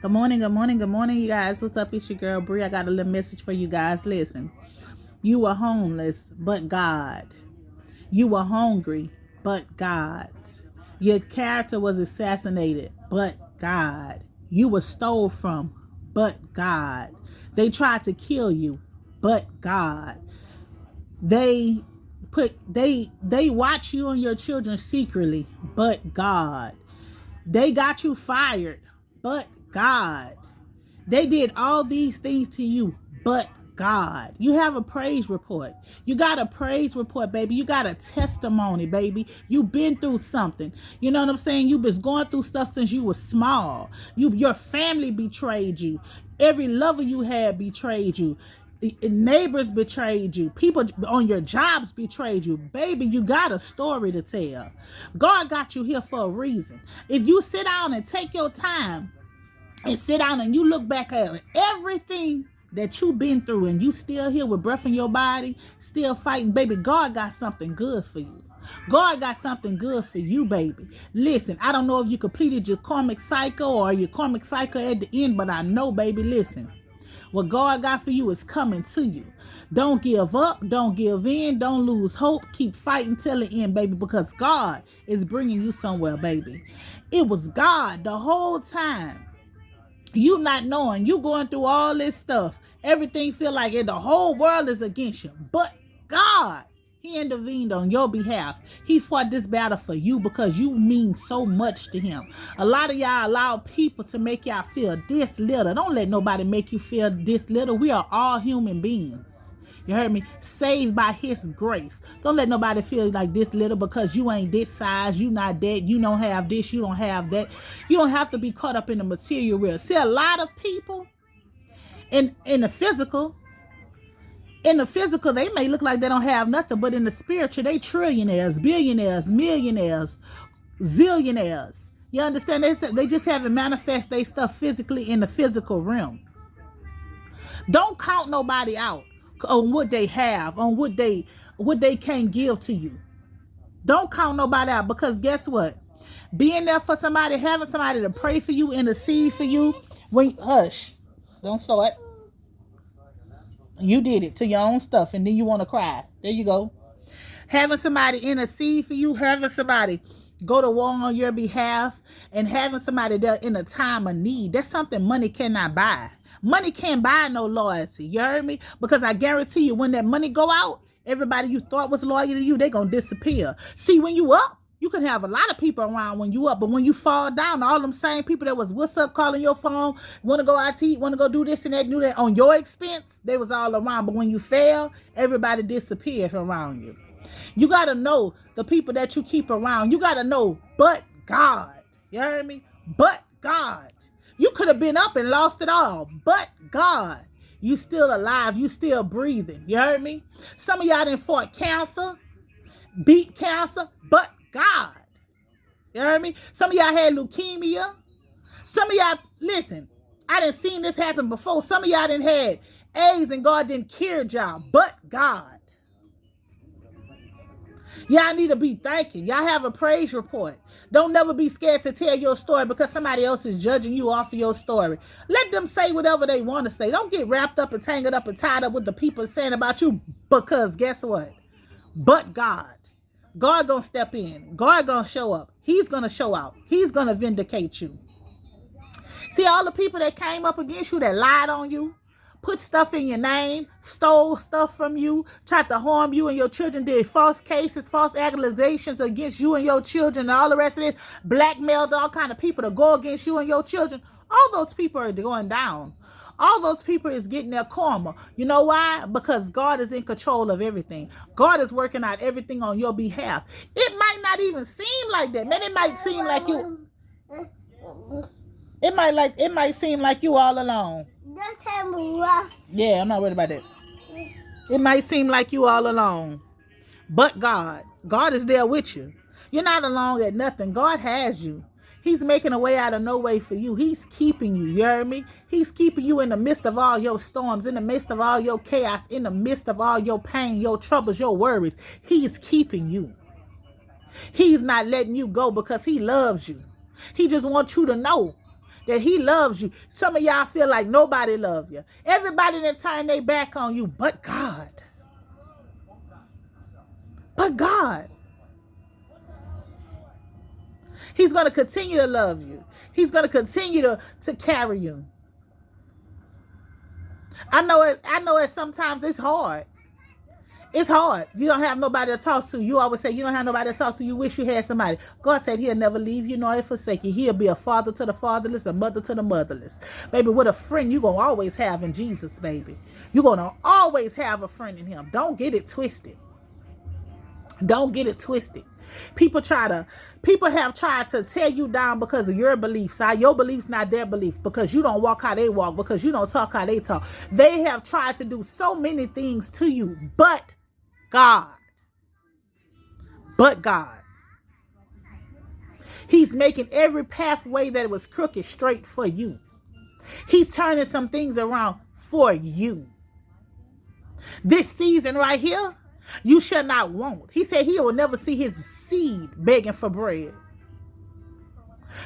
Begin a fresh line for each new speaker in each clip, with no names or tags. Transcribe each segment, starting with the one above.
Good morning, good morning, good morning, you guys. What's up? It's your girl Bree. I got a little message for you guys. Listen, you were homeless, but God. You were hungry, but God. Your character was assassinated, but God. You were stole from, but God. They tried to kill you, but God. They they watch you and your children secretly, but God. They got you fired, but God. They did all these things to you, but God. You have a praise report. You got a praise report, baby. You got a testimony, baby. You've been through something. You know what I'm saying? You've been going through stuff since you were small. Your family betrayed you. Every lover you had betrayed you. Neighbors betrayed you. People on your jobs betrayed you. Baby, you got a story to tell. God got you here for a reason. If you sit down and take your time and sit down and you look back at everything that you've been through and you still here with breath in your body, still fighting, baby, God got something good for you. God got something good for you, baby. Listen, I don't know if you completed your karmic cycle or your karmic cycle at the end, but I know, baby, listen. What God got for you is coming to you. Don't give up. Don't give in. Don't lose hope. Keep fighting till the end, baby, because God is bringing you somewhere, baby. It was God the whole time. You not knowing, you going through all this stuff. Everything feel like the whole world is against you. But God, he intervened on your behalf. He fought this battle for you because you mean so much to him. A lot of y'all allow people to make y'all feel this little. Don't let nobody make you feel this little. We are all human beings. You heard me? Saved by his grace. Don't let nobody feel like this little because you ain't this size, you not that, you don't have this, you don't have that. You don't have to be caught up in the material realm. See, a lot of people in the physical, they may look like they don't have nothing, but in the spiritual, they trillionaires, billionaires, millionaires, zillionaires. You understand? They just haven't manifest their stuff physically in the physical realm. Don't count nobody out on what they have, on what they can't give to you. Don't count nobody out, because guess what? Being there for somebody, having somebody to pray for you, intercede for you. Hush, don't start. You did it to your own stuff, and then you want to cry. There you go. Having somebody intercede for you, having somebody go to war on your behalf, and having somebody there in a time of need. That's something money cannot buy. Money can't buy no loyalty. You heard me? Because I guarantee you, when that money go out, everybody you thought was loyal to you, they gonna disappear. See, when you up, you can have a lot of people around when you up, but when you fall down, all them same people that was what's up calling your phone, want to go out to eat, want to go do this and that, do that on your expense, they was all around. But when you fail, everybody disappeared around you. You got to know the people that you keep around. You got to know, but God. You heard me? But God. You could have been up and lost it all, but God. You still alive. You still breathing. You heard me? Some of y'all done fought cancer, beat cancer, but God. You heard me? Some of y'all had leukemia. Some of y'all, listen, I done seen this happen before. Some of y'all done had AIDS and God didn't cure y'all, but God. Y'all need to be thanking. Y'all have a praise report. Don't never be scared to tell your story because somebody else is judging you off of your story. Let them say whatever they want to say. Don't get wrapped up and tangled up and tied up with the people saying about you, because guess what? But God. God gonna step in. God gonna show up. He's gonna show out. He's gonna vindicate you. See, all the people that came up against you, that lied on you, put stuff in your name, stole stuff from you, tried to harm you and your children, did false cases, false accusations against you and your children, and all the rest of it, blackmailed all kind of people to go against you and your children. All those people are going down. All those people is getting their karma. You know why? Because God is in control of everything. God is working out everything on your behalf. It might not even seem like that. Man, it might seem like you... It might seem like you all alone. Yeah, I'm not worried about that. It might seem like you all alone, but God is there with you. You're not alone at nothing. God has you. He's making a way out of no way for you. He's keeping you. You heard me? He's keeping you in the midst of all your storms, in the midst of all your chaos, in the midst of all your pain, your troubles, your worries. He's keeping you. He's not letting you go because he loves you. He just wants you to know that he loves you. Some of y'all feel like nobody loves you. Everybody that turned their back on you, but God. But God. He's going to continue to love you. He's going to continue to carry you. I know it sometimes it's hard. It's hard. You don't have nobody to talk to. You always say you don't have nobody to talk to. You wish you had somebody. God said he'll never leave you nor forsake you. He'll be a father to the fatherless, a mother to the motherless. Baby, what a friend you going to always have in Jesus, baby. You're going to always have a friend in him. Don't get it twisted. Don't get it twisted. People have tried to tear you down because of your beliefs. Your beliefs, not their beliefs, because you don't walk how they walk, because you don't talk how they talk. They have tried to do so many things to you, but God. But God. He's making every pathway that was crooked straight for you. He's turning some things around for you. This season right here, you shall not want. He said he will never see his seed begging for bread.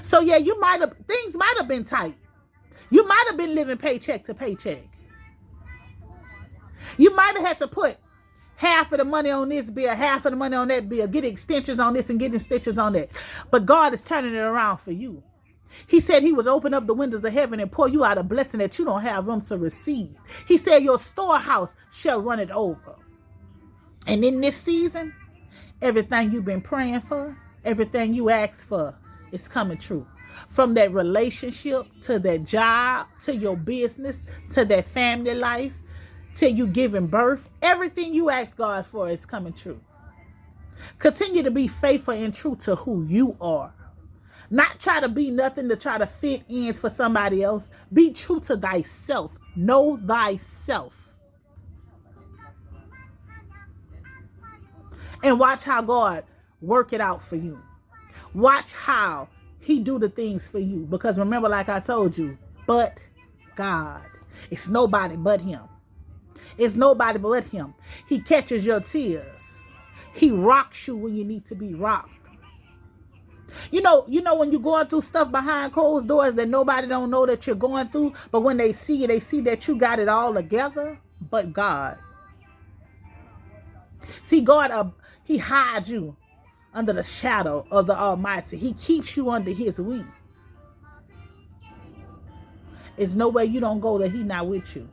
So yeah, things might have been tight. You might have been living paycheck to paycheck. You might have had to put half of the money on this bill, half of the money on that bill, get extensions on this and getting stitches on that. But God is turning it around for you. He said he was open up the windows of heaven and pour you out a blessing that you don't have room to receive. He said your storehouse shall run it over. And in this season, everything you've been praying for, everything you asked for is coming true. From that relationship, to that job, to your business, to that family life, to you giving birth, everything you ask God for is coming true. Continue to be faithful and true to who you are. Not try to be nothing to try to fit in for somebody else. Be true to thyself. Know thyself. And watch how God work it out for you. Watch how he do the things for you. Because remember, like I told you, but God. It's nobody but him. It's nobody but him. He catches your tears. He rocks you when you need to be rocked. You know when you're going through stuff behind closed doors that nobody don't know that you're going through, but when they see you, they see that you got it all together, but God. See, God, he hides you under the shadow of the Almighty. He keeps you under his wing. There's no way you don't go that he not with you.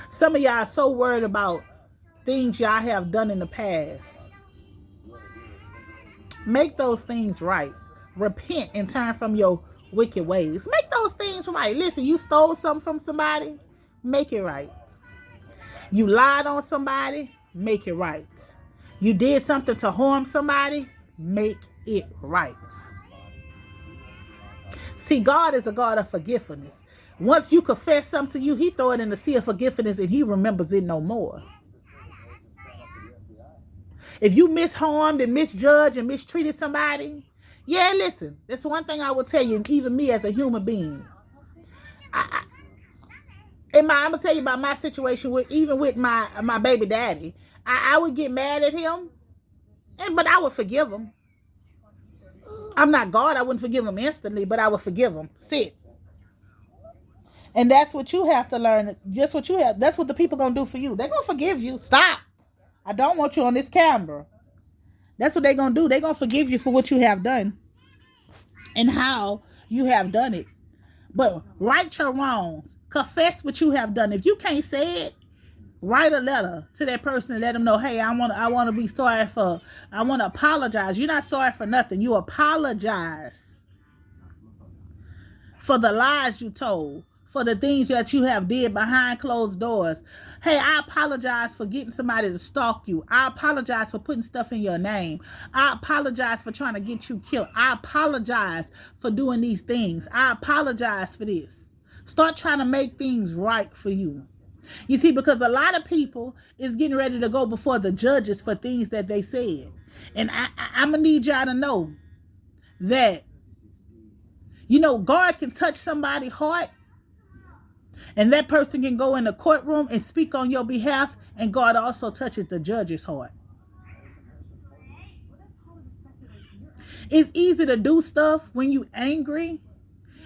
Some of y'all are so worried about things y'all have done in the past. Make those things right. Repent and turn from your wicked ways. Make those things right. Listen, you stole something from somebody, make it right. You lied on somebody, make it right. You did something to harm somebody, make it right. See, God is a God of forgiveness. Once you confess something to you, he throw it in the sea of forgiveness and he remembers it no more. If you misharmed and misjudged and mistreated somebody, yeah, listen, that's one thing I will tell you, even me as a human being. I'm going to tell you about my situation with my baby daddy. I would get mad at him, but I would forgive him. I'm not God. I wouldn't forgive him instantly, but I would forgive him. Sit. And that's what you have to learn. That's what the people going to do for you. They're going to forgive you. Stop. I don't want you on this camera. That's what they're going to do. They're going to forgive you for what you have done and how you have done it. But right your wrongs. Confess what you have done. If you can't say it, write a letter to that person and let them know, hey, I want to be sorry for, I want to apologize. You're not sorry for nothing. You apologize for the lies you told, for the things that you have did behind closed doors. Hey, I apologize for getting somebody to stalk you. I apologize for putting stuff in your name. I apologize for trying to get you killed. I apologize for doing these things. I apologize for this. Start trying to make things right for you. You see, because a lot of people is getting ready to go before the judges for things that they said. And I'm going to need y'all to know that, God can touch somebody's heart. And that person can go in the courtroom and speak on your behalf. And God also touches the judge's heart. It's easy to do stuff when you angry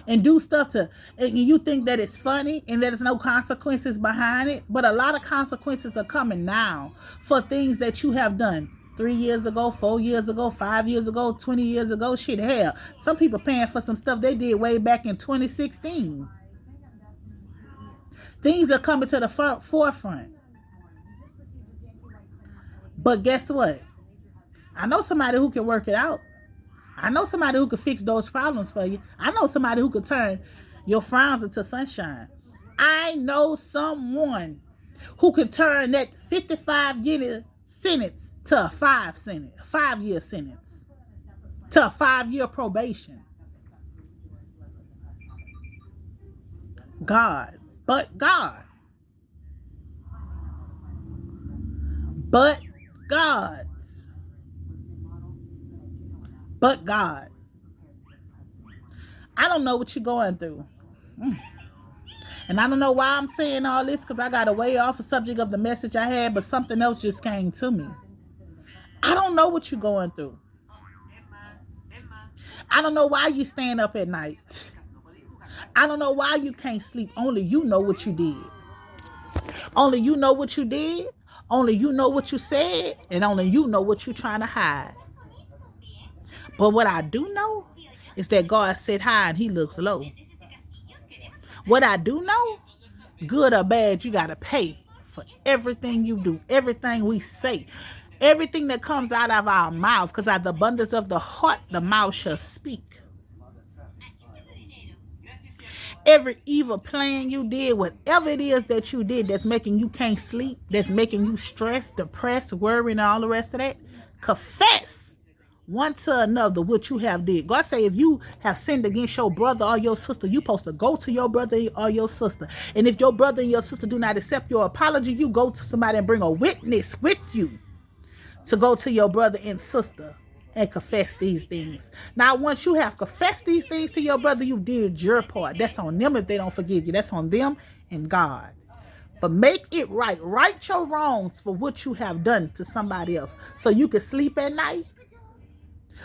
and do stuff and you think that it's funny and that there's no consequences behind it. But a lot of consequences are coming now for things that you have done 3 years ago, 4 years ago, 5 years ago, 20 years ago. Shit, hell, some people paying for some stuff they did way back in 2016. Things are coming to the forefront. But guess what? I know somebody who can work it out. I know somebody who can fix those problems for you. I know somebody who can turn your frowns into sunshine. I know someone who could turn that 55-year sentence to a 5-year sentence, to a 5-year probation. God, but God, but God's, but God. I don't know what you're going through. And I don't know why I'm saying all this, because I got away off the subject of the message I had, but something else just came to me. I don't know what you're going through. I don't know why you staying up at night. I don't know why you can't sleep. Only you know what you did. Only you know what you did. Only you know what you said. And only you know what you're trying to hide. But what I do know is that God sit high and he looks low. What I do know, good or bad, you got to pay for everything you do, everything we say, everything that comes out of our mouth, because out of the abundance of the heart, the mouth shall speak. Every evil plan you did, whatever it is that you did that's making you can't sleep, that's making you stressed, depressed, worried, and all the rest of that, confess one to another what you have did. God say if you have sinned against your brother or your sister, you supposed to go to your brother or your sister. And if your brother and your sister do not accept your apology, you go to somebody and bring a witness with you to go to your brother and sister and confess these things. Now, once you have confessed these things to your brother, you did your part. That's on them if they don't forgive you. That's on them and God. But make it right. Right your wrongs for what you have done to somebody else, so you can sleep at night,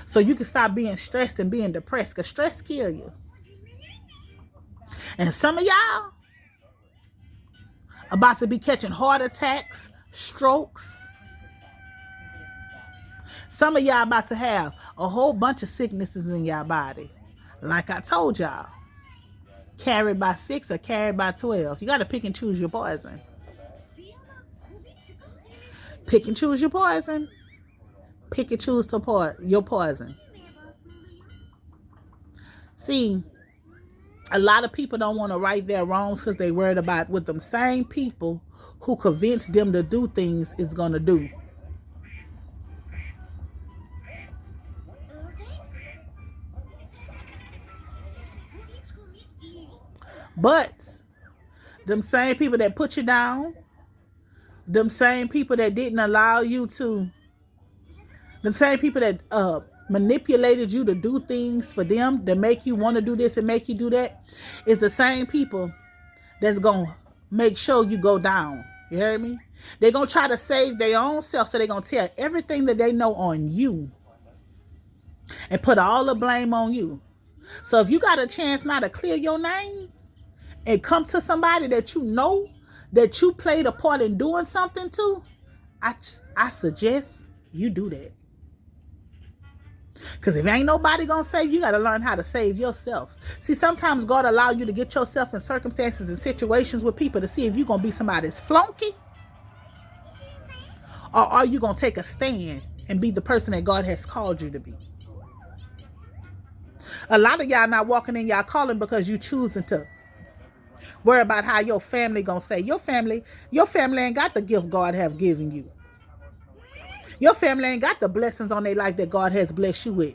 so you can stop being stressed and being depressed, because stress kills you. And some of y'all about to be catching heart attacks, strokes. Some of y'all about to have a whole bunch of sicknesses in your body. Like I told y'all, carried by 6 or carried by 12. You got to pick and choose your poison. Pick and choose your poison. Pick and choose your poison. See, a lot of people don't want to right their wrongs because they worried about what them same people who convince them to do things is going to do. But them same people that put you down, them same people that didn't allow you to, them same people that manipulated you to do things for them, that make you want to do this and make you do that, is the same people that's going to make sure you go down. You hear me? They're going to try to save their own self, so they're going to tell everything that they know on you and put all the blame on you. So if you got a chance now to clear your name and come to somebody that you know that you played a part in doing something to, I suggest you do that. Because if ain't nobody gonna save you, got to learn how to save yourself. See, sometimes God allow you to get yourself in circumstances and situations with people to see if you're gonna be somebody's flunky, or are you gonna take a stand and be the person that God has called you to be. A lot of y'all not walking in y'all calling because you choosing to worry about how your family gonna say. Your family ain't got the gift God have given you. Your family ain't got the blessings on their life that God has blessed you with.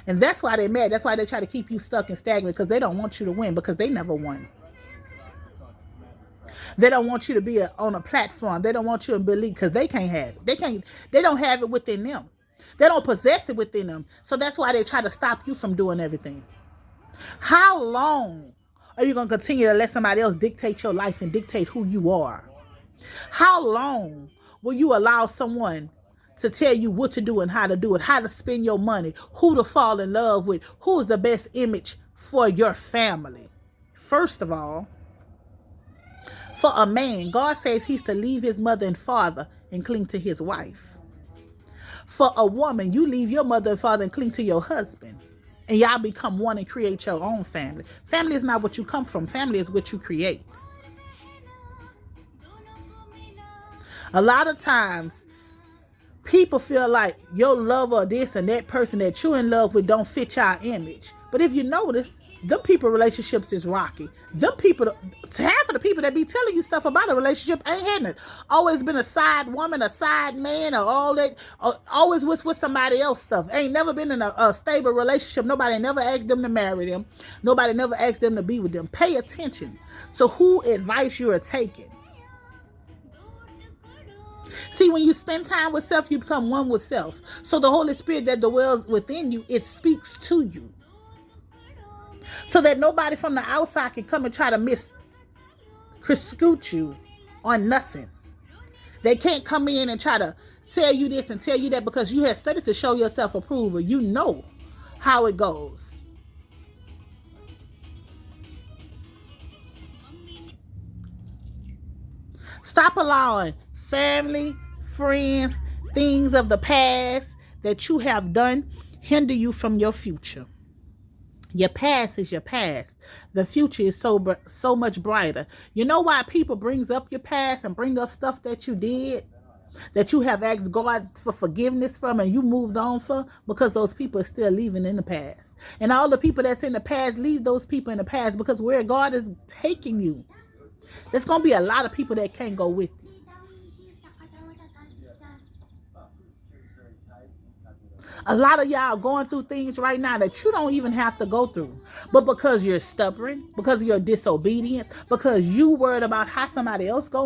And that's why they're mad. That's why they try to keep you stuck and stagnant, because they don't want you to win, because they never won. They don't want you to be on a platform. They don't want you to believe, because they can't have it. They don't have it within them. They don't possess it within them. So that's why they try to stop you from doing everything. How long are you going to continue to let somebody else dictate your life and dictate who you are? How long will you allow someone to tell you what to do and how to do it, how to spend your money, who to fall in love with, who is the best image for your family. First of all, for a man, God says he's to leave his mother and father and cling to his wife. For a woman, you leave your mother and father and cling to your husband. And y'all become one and create your own family. Family is not what you come from. Family is what you create. A lot of times, people feel like your love or this and that person that you're in love with don't fit your image. But if you notice, them people relationships is rocky. Them people, half of the people that be telling you stuff about a relationship ain't had it. Always been a side woman, a side man, or all that. Or always with somebody else stuff. Ain't never been in a stable relationship. Nobody never asked them to marry them. Nobody never asked them to be with them. Pay attention to who advice you are taking. See, when you spend time with self, you become one with self. So the Holy Spirit that dwells within you, it speaks to you. So that nobody from the outside can come and try to misconstrue you on nothing. They can't come in and try to tell you this and tell you that, because you have studied to show yourself approval. You know how it goes. Stop allowing family, friends, things of the past that you have done hinder you from your future. Your past is your past. The future is so much brighter. You know why people brings up your past and bring up stuff that you did, that you have asked God for forgiveness from and you moved on for? Because those people are still living in the past. And all the people that's in the past, leave those people in the past, because where God is taking you, there's going to be a lot of people that can't go with you. A lot of y'all going through things right now that you don't even have to go through. But because you're stubborn, because of your disobedience, because you worried about how somebody else going